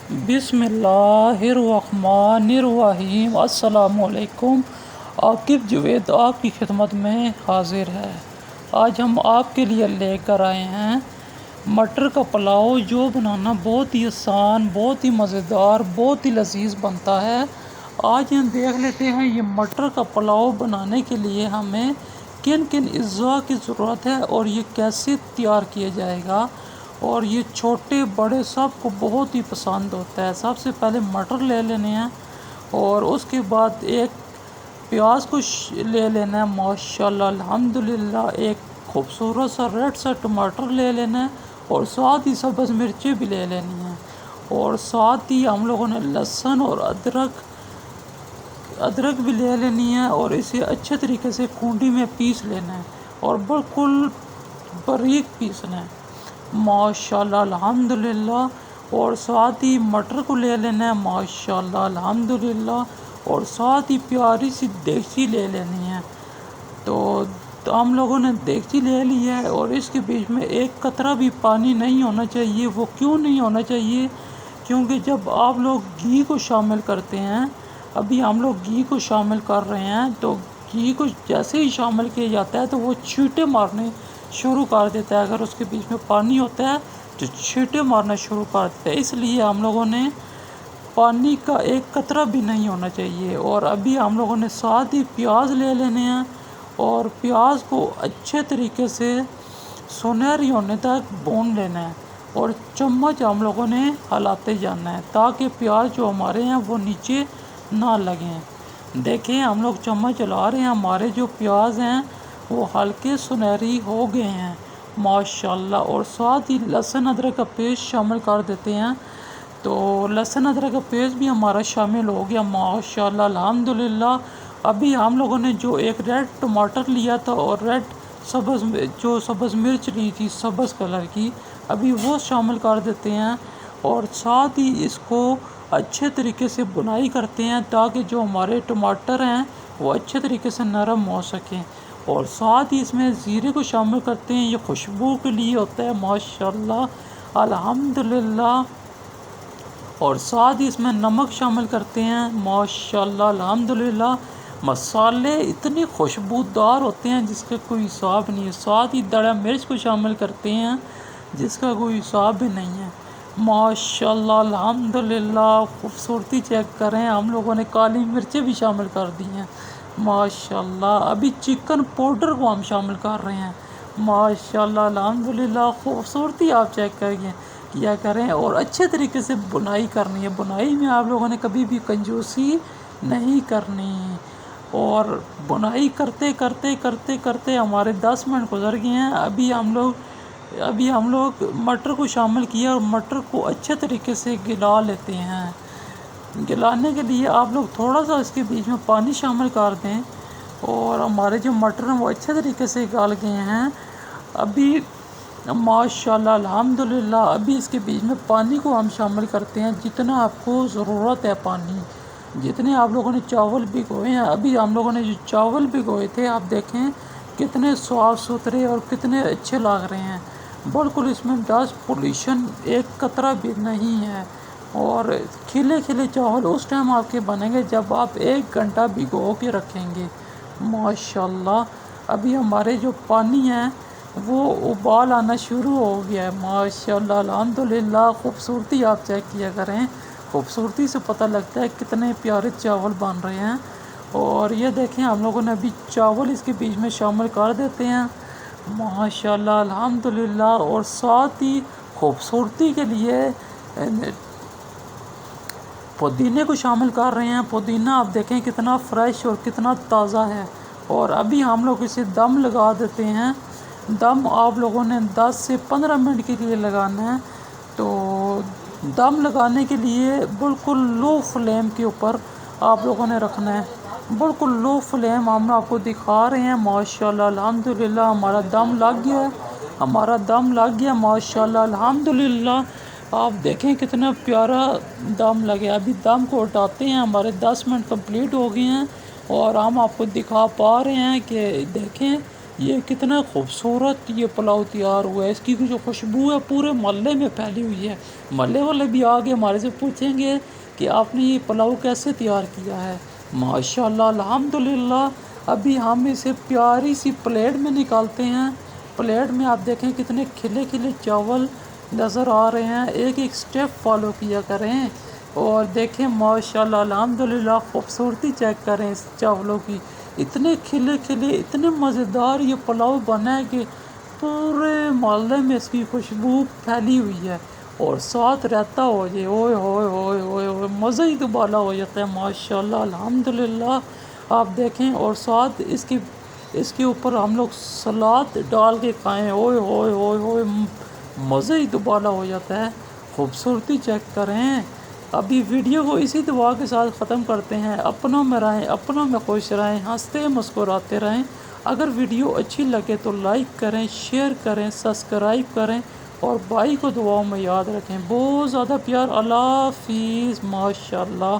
بسم اللہ الرحمن الرحیم۔ السلام علیکم۔ عاقب جوید آپ کی خدمت میں حاضر ہے۔ آج ہم آپ کے لیے لے کر آئے ہیں مٹر کا پلاؤ، جو بنانا بہت ہی آسان، بہت ہی مزیدار، بہت ہی لذیذ بنتا ہے۔ آج ہم دیکھ لیتے ہیں یہ مٹر کا پلاؤ بنانے کے لیے ہمیں کن کن اجزاء کی ضرورت ہے اور یہ کیسے تیار کیا جائے گا، اور یہ چھوٹے بڑے سب کو بہت ہی پسند ہوتا ہے۔ سب سے پہلے مٹر لے لینے ہیں اور اس کے بعد ایک پیاز کو لے لینا ہے، ماشاءاللہ الحمدللہ ایک خوبصورت سا ریڈ سا ٹماٹر لے لینا ہے، اور ساتھ ہی سبز مرچیں بھی لے لینی ہیں، اور ساتھ ہی ہم لوگوں نے لہسن اور ادرک بھی لے لینی ہے، اور اسے اچھے طریقے سے کونڈی میں پیس لینا ہے اور بالکل باریک پیسنا ہے، ماشاءاللہ الحمدللہ۔ اور ساتھ ہی مٹر کو لے لینا ہے، ماشاءاللہ الحمدللہ، اور ساتھ ہی پیاری سی دیگچی لے لینی ہے۔ تو ہم لوگوں نے دیگچی لے لی ہے، اور اس کے بیچ میں ایک قطرہ بھی پانی نہیں ہونا چاہیے۔ وہ کیوں نہیں ہونا چاہیے؟ کیونکہ جب آپ لوگ گھی کو شامل کرتے ہیں، ابھی ہم لوگ گھی کو شامل کر رہے ہیں، تو گھی کو جیسے ہی شامل کیا جاتا ہے تو وہ چھینٹے مارنے شروع کر دیتا ہے۔ اگر اس کے بیچ میں پانی ہوتا ہے تو چھینٹے مارنا شروع کر دیتا ہے، اس لیے ہم لوگوں نے پانی کا ایک قطرہ بھی نہیں ہونا چاہیے۔ اور ابھی ہم لوگوں نے ساتھ ہی پیاز لے لینے ہیں، اور پیاز کو اچھے طریقے سے سنہری ہونے تک بھون لینا ہے، اور چمچ ہم لوگوں نے ہلاتے جانا ہے تاکہ پیاز جو ہمارے ہیں وہ نیچے نہ لگیں۔ دیکھیں ہم لوگ چمچ چلا رہے ہیں، ہمارے جو پیاز ہیں وہ ہلکے سنہری ہو گئے ہیں، ماشاءاللہ۔ اور ساتھ ہی لہسن ادرک کا پیسٹ شامل کر دیتے ہیں، تو لہسن ادرک کا پیسٹ بھی ہمارا شامل ہو گیا، ماشاءاللہ الحمدللہ۔ ابھی ہم لوگوں نے جو ایک ریڈ ٹماٹر لیا تھا اور سبز مرچ لی تھی سبز کلر کی، ابھی وہ شامل کر دیتے ہیں، اور ساتھ ہی اس کو اچھے طریقے سے بنائی کرتے ہیں تاکہ جو ہمارے ٹماٹر ہیں وہ اچھے طریقے سے نرم ہو سکیں۔ اور ساتھ ہی اس میں زیرے کو شامل کرتے ہیں، یہ خوشبو کے لیے ہوتا ہے، ماشاءاللہ الحمدللہ۔ اور ساتھ ہی اس میں نمک شامل کرتے ہیں، ماشاءاللہ الحمدللہ۔ مسالے اتنی خوشبودار ہوتے ہیں جس کا کوئی حساب نہیں ہے۔ ساتھ ہی دڑا مرچ کو شامل کرتے ہیں جس کا کوئی حساب بھی نہیں ہے، ماشاءاللہ الحمدللہ۔ خوبصورتی چیک کریں، ہم لوگوں نے کالی مرچیں بھی شامل کر دی ہیں، ماشاءاللہ۔ ابھی چکن پاؤڈر کو ہم شامل کر رہے ہیں، ماشاءاللہ الحمدللہ۔ خوبصورتی آپ چیک کیا کریں، اور اچھے طریقے سے بنائی کرنی ہے۔ بنائی میں آپ لوگوں نے کبھی بھی کنجوسی نہیں کرنی، اور بنائی کرتے کرتے کرتے کرتے ہمارے 10 منٹ گزر گئے ہیں۔ ابھی ہم لوگ مٹر کو شامل کیا، اور مٹر کو اچھے طریقے سے گلا لیتے ہیں۔ گلانے کے لیے آپ لوگ تھوڑا سا اس کے بیچ میں پانی شامل کر دیں، اور ہمارے جو مٹر ہیں وہ اچھے طریقے سے گل گئے ہیں ابھی، ماشاءاللہ الحمدللہ۔ ابھی اس کے بیچ میں پانی کو ہم شامل کرتے ہیں جتنا آپ کو ضرورت ہے، پانی جتنے آپ لوگوں نے چاول بھگوئے ہیں۔ ابھی ہم لوگوں نے جو چاول بھگوئے تھے آپ دیکھیں کتنے صاف ستھرے اور کتنے اچھے لگ رہے ہیں، بالکل اس میں ڈسٹ پولیوشن ایک قطرہ بھی نہیں ہے۔ اور کھلے کھلے چاول اس ٹائم آپ کے بنیں گے جب آپ 1 گھنٹہ بھگو کے رکھیں گے، ماشاءاللہ۔ ابھی ہمارے جو پانی ہیں وہ ابال آنا شروع ہو گیا ہے، ماشاءاللہ الحمدللہ۔ خوبصورتی آپ چیک کیا کریں، خوبصورتی سے پتہ لگتا ہے کتنے پیارے چاول بن رہے ہیں۔ اور یہ دیکھیں ہم لوگوں نے ابھی چاول اس کے بیچ میں شامل کر دیتے ہیں، ماشاءاللہ الحمدللہ۔ اور ساتھ ہی خوبصورتی کے لیے پودینے کو شامل کر رہے ہیں۔ پودینہ آپ دیکھیں کتنا فریش اور کتنا تازہ ہے۔ اور ابھی ہم لوگ اسے دم لگا دیتے ہیں۔ دم آپ لوگوں نے 10 سے 15 منٹ کے لیے لگانا ہے۔ تو دم لگانے کے لیے بالکل لو فلیم کے اوپر آپ لوگوں نے رکھنا ہے، بالکل لو فلیم ہم آپ کو دکھا رہے ہیں، ماشاءاللہ الحمدللہ۔ ہمارا دم لگ گیا، ماشاءاللہ الحمدللہ۔ آپ دیکھیں کتنا پیارا دم لگے۔ ابھی دم کو ہٹاتے ہیں، ہمارے 10 منٹ کمپلیٹ ہو گئے ہیں، اور ہم آپ کو دکھا پا رہے ہیں کہ دیکھیں یہ کتنا خوبصورت یہ پلاؤ تیار ہوا ہے، اس کی جو خوشبو ہے پورے محلے میں پھیلی ہوئی ہے۔ محلے والے بھی آگے ہمارے سے پوچھیں گے کہ آپ نے یہ پلاؤ کیسے تیار کیا ہے۔ ماشاءاللہ الحمدللہ۔ ابھی ہم اسے پیاری سی پلیٹ میں نکالتے ہیں۔ پلیٹ میں آپ دیکھیں کتنے کھلے کھلے چاول نظر آ رہے ہیں، ایک ایک سٹیپ فالو کیا کریں اور دیکھیں ماشاءاللہ الحمدللہ خوبصورتی چیک کریں اس چاولوں کی، اتنے کھلے کھلے اتنے مزیدار یہ پلاؤ بنا ہے کہ پورے محلے میں اس کی خوشبو پھیلی ہوئی ہے، اور ساتھ رہتا ہو جائے اوئے ہوئے ہوئے ہوئے ہوئے مزہ ہی دوبالا ہو جاتا ہے ماشاءاللہ الحمدللہ۔ آپ دیکھیں اور ساتھ اس کے اوپر ہم لوگ سلاد ڈال کے کھائیں، اوئے ہوئے ہوئے ہوئے مزہ ہی دوبالا ہو جاتا ہے۔ خوبصورتی چیک کریں۔ ابھی ویڈیو کو اسی دعا کے ساتھ ختم کرتے ہیں، اپنوں میں رہیں، اپنوں میں خوش رہیں، ہنستے مسکراتے رہیں۔ اگر ویڈیو اچھی لگے تو لائک کریں، شیئر کریں، سبسکرائب کریں اور بھائی کو دعاؤں میں یاد رکھیں۔ بہت زیادہ پیار۔ اللہ حافظ ماشاءاللہ۔